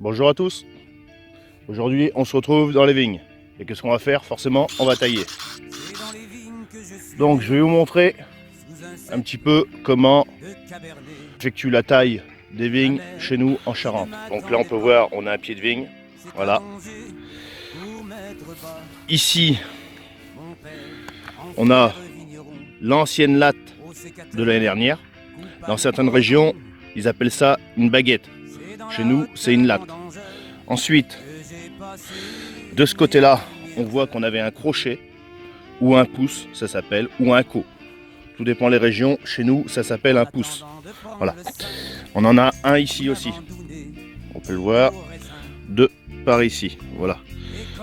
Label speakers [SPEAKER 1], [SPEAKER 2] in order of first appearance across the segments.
[SPEAKER 1] Bonjour à tous. Aujourd'hui, on se retrouve dans les vignes. Et qu'est-ce qu'on va faire? Forcément, on va tailler. Donc, je vais vous montrer un petit peu comment effectue la taille des vignes chez nous en Charente. Donc là, on peut voir, on a un pied de vigne. Voilà. Ici, on a l'ancienne latte de l'année dernière. Dans certaines régions, ils appellent ça une baguette. Chez nous, c'est une latte. Ensuite, de ce côté-là, on voit qu'on avait un crochet ou un pouce, ça s'appelle, ou un co. Tout dépend des régions. Chez nous, ça s'appelle un pouce. Voilà. On en a un ici aussi. On peut le voir. Deux par ici. Voilà.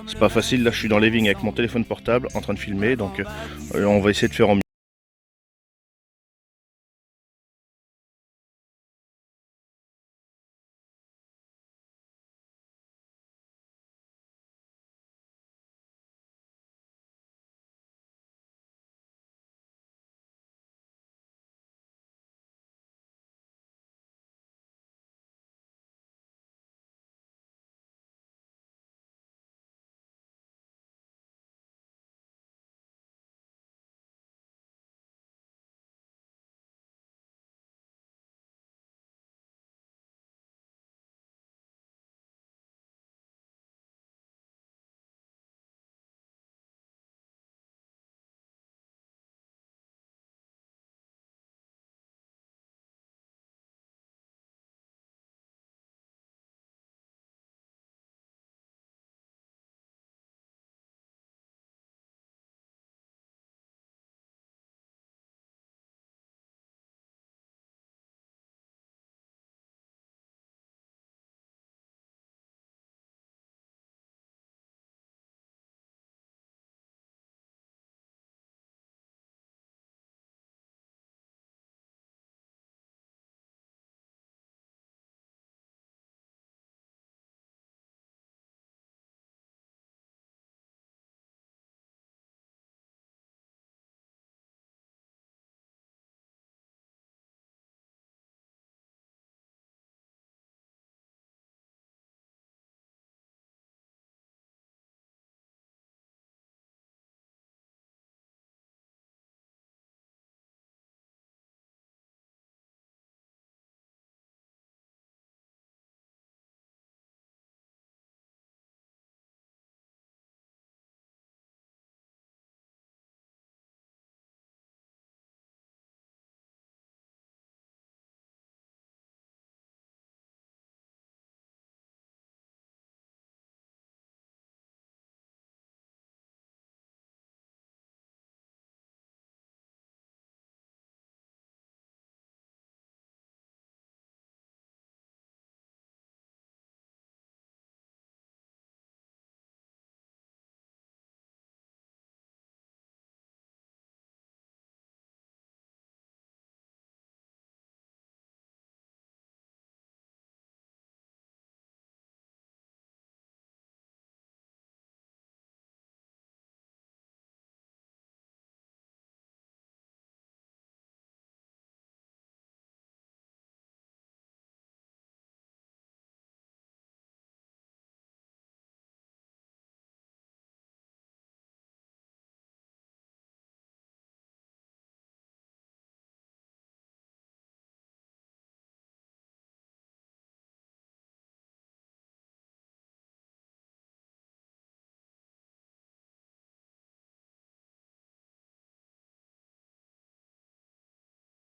[SPEAKER 1] C'est pas facile. Là, je suis dans les vignes avec mon téléphone portable en train de filmer. Donc, on va essayer de faire en mieux.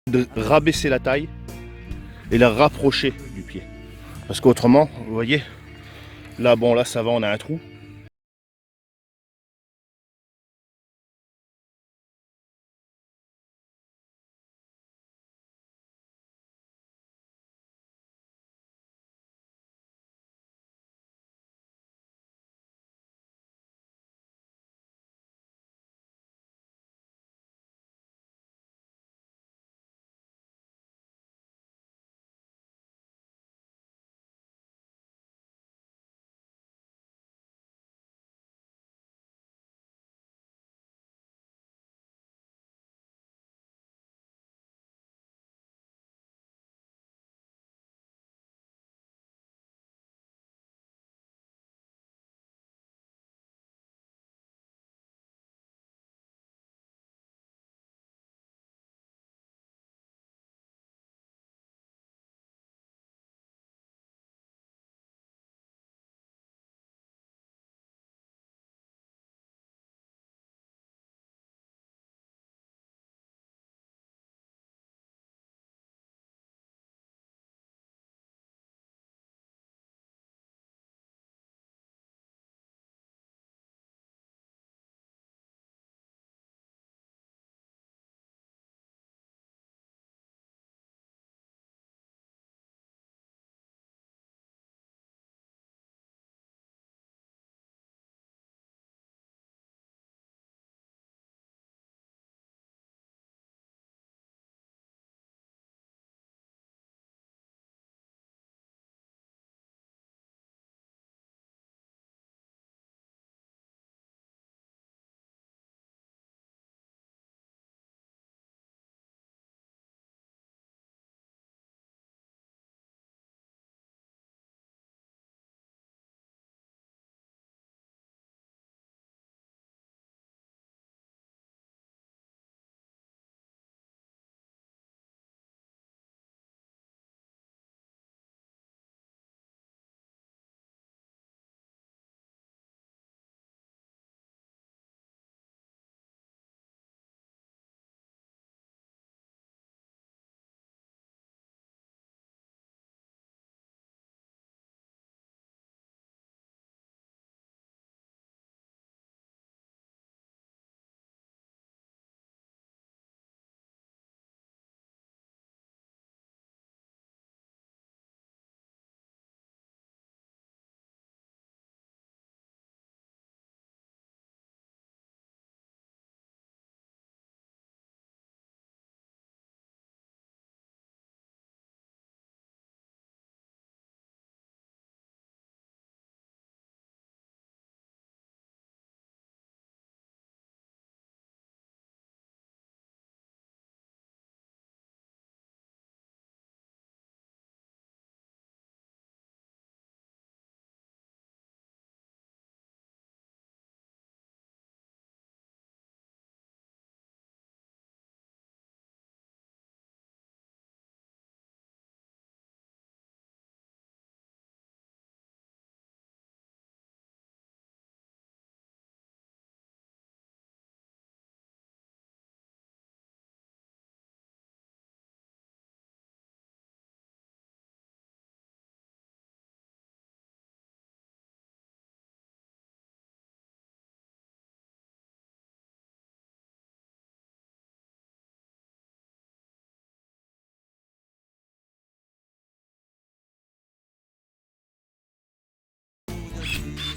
[SPEAKER 1] De rabaisser la taille et la rapprocher du pied. Parce qu'autrement, vous voyez, là, bon, là, ça va, on a un trou.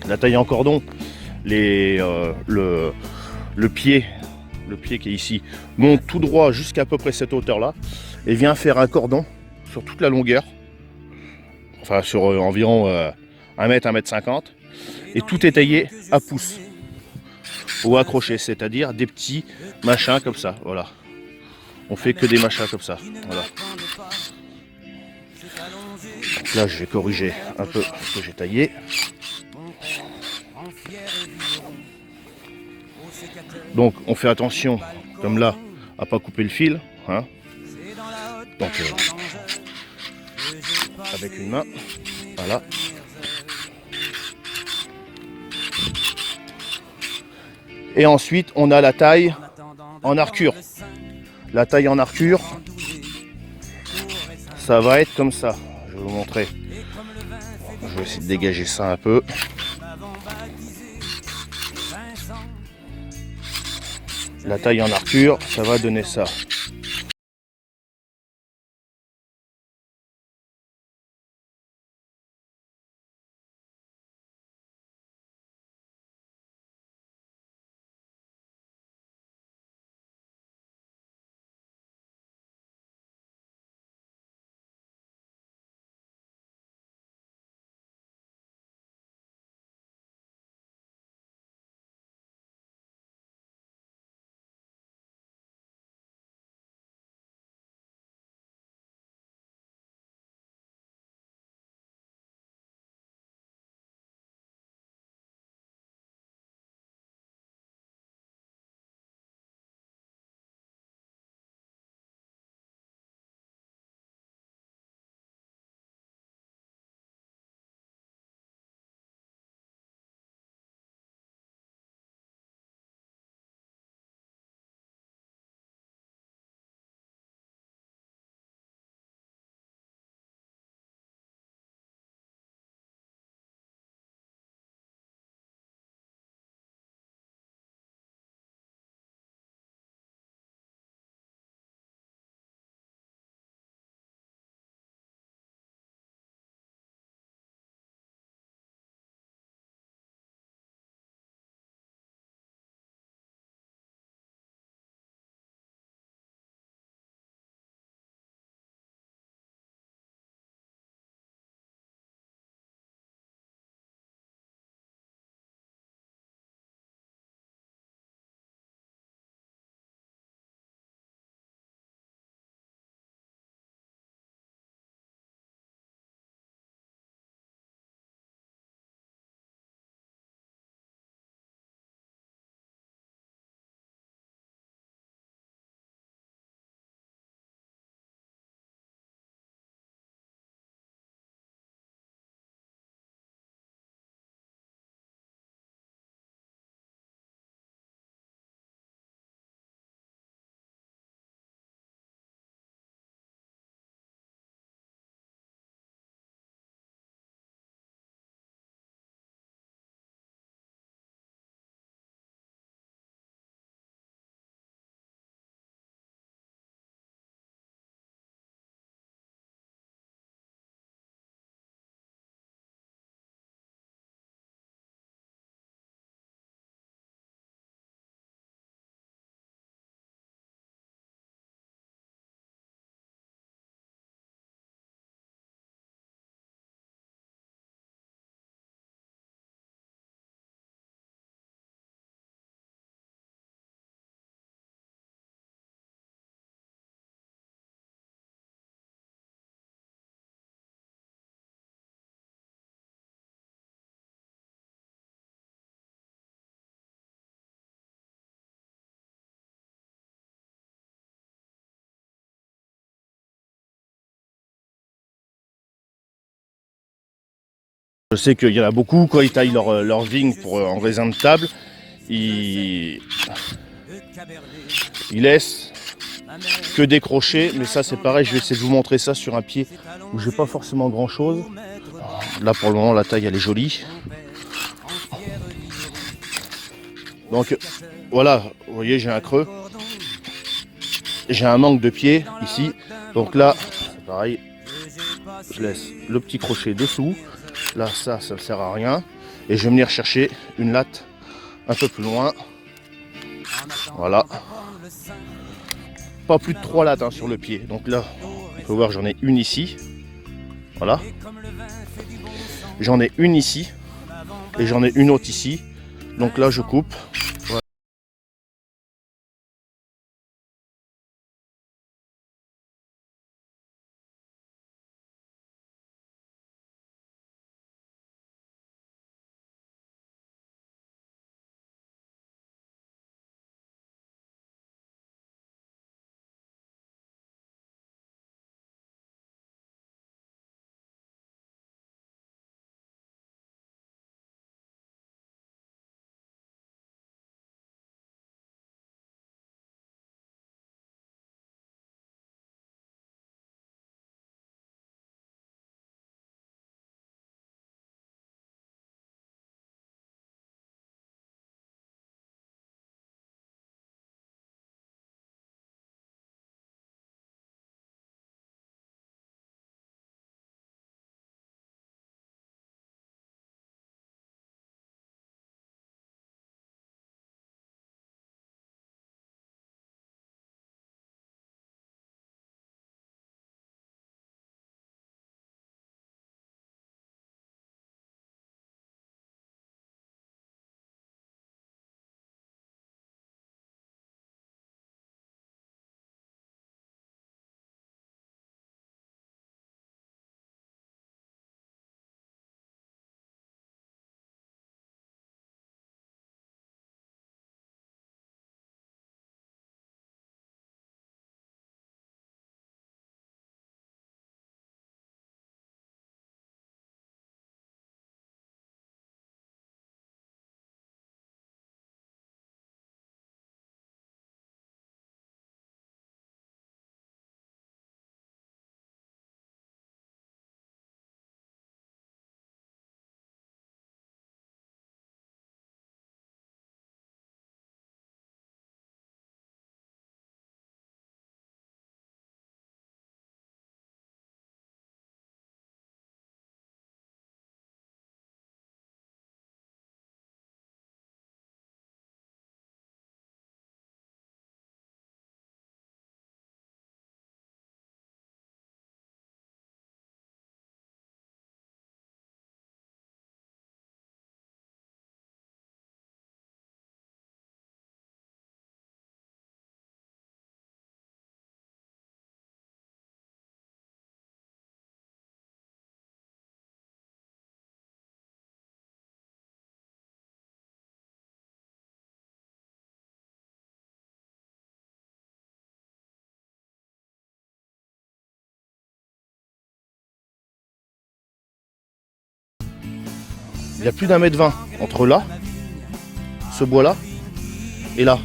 [SPEAKER 1] La taille en cordon, le pied qui est ici monte tout droit jusqu'à peu près cette hauteur là et vient faire un cordon sur toute la longueur, enfin sur environ 1 mètre, 1 mètre 50, et tout est taillé à pouce ou accroché, c'est-à-dire des petits machins comme ça, voilà. On fait que des machins comme ça, voilà. Donc là je vais corriger un peu ce que j'ai taillé. Donc on fait attention, comme là, à pas couper le fil, hein. Donc avec une main, voilà. Et ensuite on a la taille en arcure. La taille en arcure, ça va être comme ça. Je vais vous montrer. Je vais essayer de dégager ça un peu. La taille en arcure, ça va donner ça. Je sais qu'il y en a beaucoup, quand ils taillent leur vigne en raisin de table, ils laissent que des crochets, mais ça c'est pareil, je vais essayer de vous montrer ça sur un pied où j'ai pas forcément grand chose. Là pour le moment la taille elle est jolie. Donc voilà, vous voyez j'ai un creux, j'ai un manque de pied ici, donc là c'est pareil, je laisse le petit crochet dessous. Là ça ne sert à rien, Et je vais venir chercher une latte un peu plus loin. Voilà. Pas plus de 3 lattes hein, sur le pied. Donc là, on peut voir, j'en ai une ici. Voilà. J'en ai une ici. Et j'en ai une autre ici. Donc là, je coupe. Voilà. Il y a plus d'1,20 m entre là, ce bois-là, et là.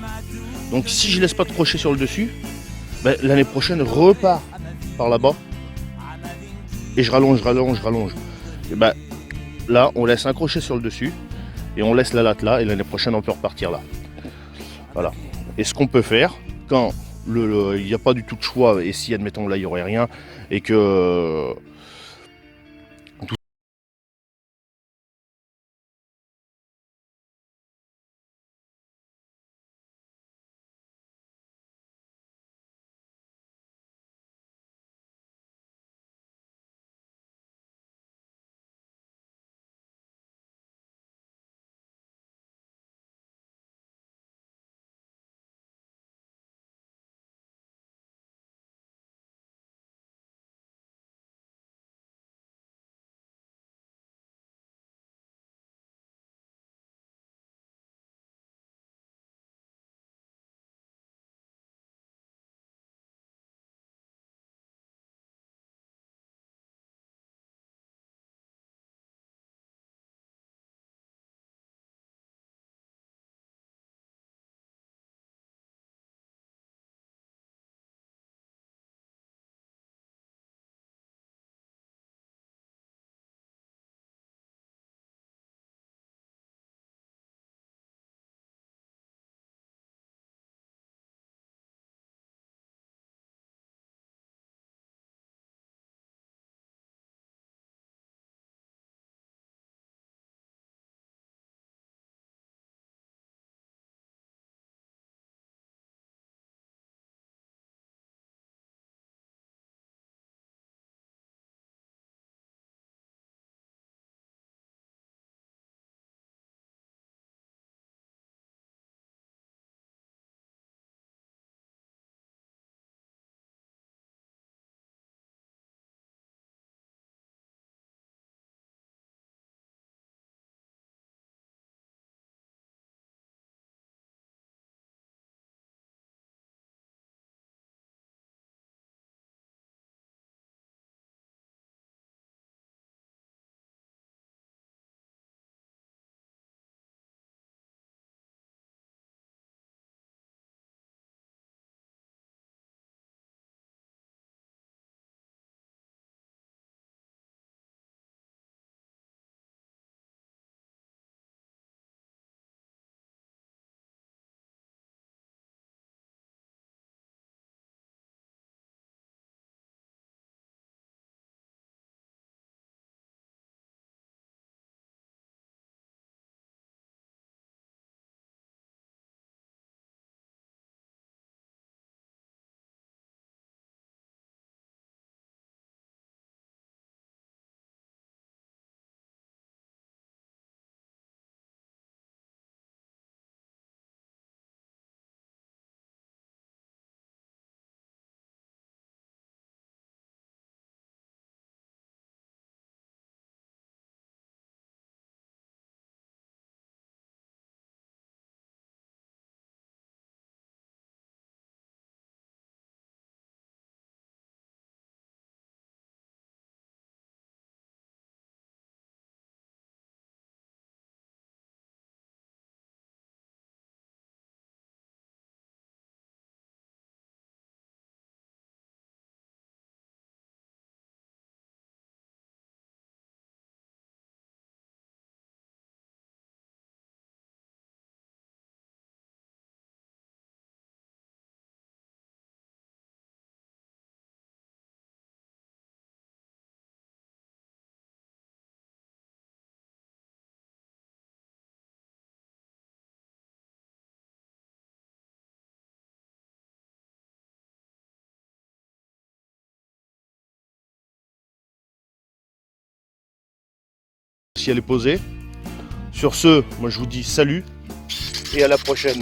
[SPEAKER 1] Donc si je laisse pas de crochet sur le dessus, ben, l'année prochaine repart par là-bas. Et je rallonge, rallonge, rallonge. Et ben, là, on laisse un crochet sur le dessus. Et on laisse la latte là. Et l'année prochaine, on peut repartir là. Voilà. Et ce qu'on peut faire, quand il n'y a pas du tout de choix, et si admettons là, il n'y aurait rien, et que si elle est posée. Sur ce, moi je vous dis salut et à la prochaine.